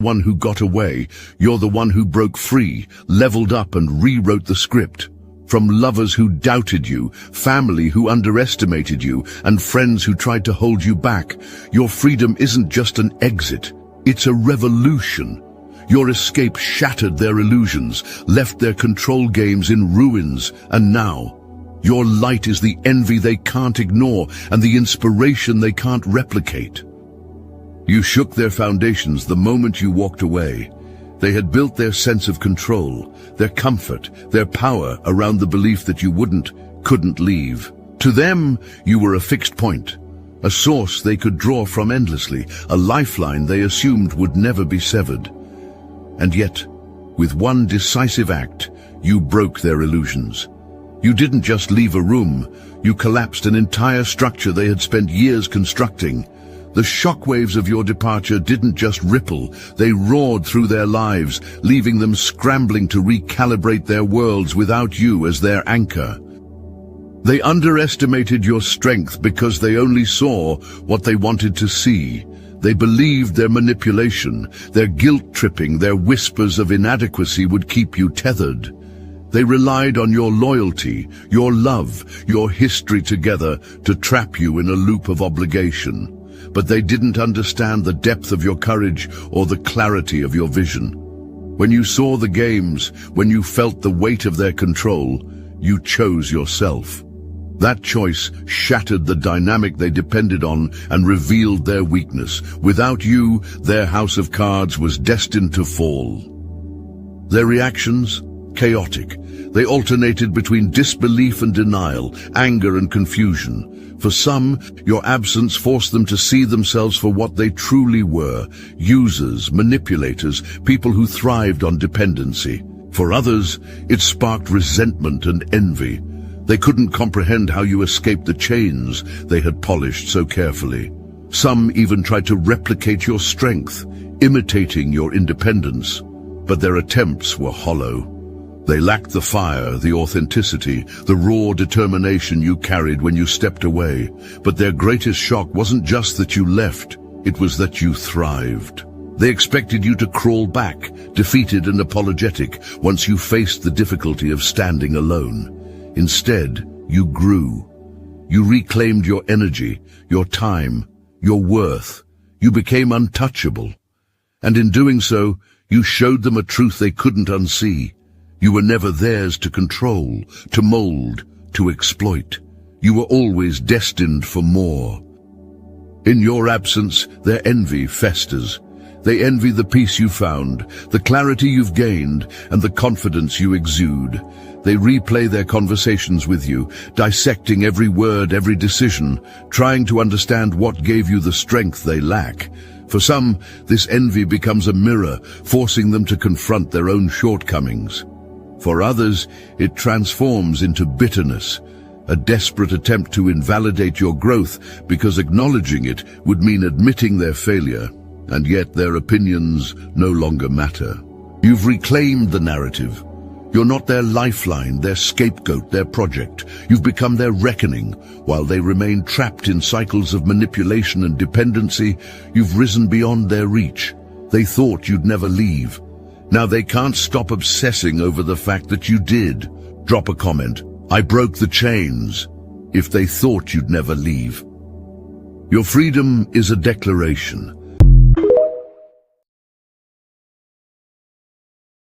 One who got away, you're the one who broke free, leveled up and rewrote the script. From lovers who doubted you, family who underestimated you, and friends who tried to hold you back, your freedom isn't just an exit, it's a revolution. Your escape shattered their illusions, left their control games in ruins, and now, your light is the envy they can't ignore and the inspiration they can't replicate. You shook their foundations the moment you walked away. They had built their sense of control, their comfort, their power around the belief that you couldn't leave. To them, you were a fixed point, a source they could draw from endlessly, a lifeline they assumed would never be severed. And yet, with one decisive act, you broke their illusions. You didn't just leave a room, you collapsed an entire structure they had spent years constructing. The shockwaves of your departure didn't just ripple, they roared through their lives, leaving them scrambling to recalibrate their worlds without you as their anchor. They underestimated your strength because they only saw what they wanted to see. They believed their manipulation, their guilt-tripping, their whispers of inadequacy would keep you tethered. They relied on your loyalty, your love, your history together to trap you in a loop of obligation. But they didn't understand the depth of your courage or the clarity of your vision. When you saw the games, when you felt the weight of their control, you chose yourself. That choice shattered the dynamic they depended on and revealed their weakness. Without you, their house of cards was destined to fall. Their reactions? Chaotic. They alternated between disbelief and denial, anger and confusion. For some, your absence forced them to see themselves for what they truly were, users, manipulators, people who thrived on dependency. For others, it sparked resentment and envy. They couldn't comprehend how you escaped the chains they had polished so carefully. Some even tried to replicate your strength, imitating your independence, but their attempts were hollow. They lacked the fire, the authenticity, the raw determination you carried when you stepped away. But their greatest shock wasn't just that you left, it was that you thrived. They expected you to crawl back, defeated and apologetic, once you faced the difficulty of standing alone. Instead, you grew. You reclaimed your energy, your time, your worth. You became untouchable. And in doing so, you showed them a truth they couldn't unsee. You were never theirs to control, to mold, to exploit. You were always destined for more. In your absence, their envy festers. They envy the peace you found, the clarity you've gained, and the confidence you exude. They replay their conversations with you, dissecting every word, every decision, trying to understand what gave you the strength they lack. For some, this envy becomes a mirror, forcing them to confront their own shortcomings. For others, it transforms into bitterness, a desperate attempt to invalidate your growth because acknowledging it would mean admitting their failure, and yet their opinions no longer matter. You've reclaimed the narrative. You're not their lifeline, their scapegoat, their project. You've become their reckoning. While they remain trapped in cycles of manipulation and dependency, you've risen beyond their reach. They thought you'd never leave. Now they can't stop obsessing over the fact that you did. Drop a comment, "I broke the chains," if they thought you'd never leave. Your freedom is a declaration,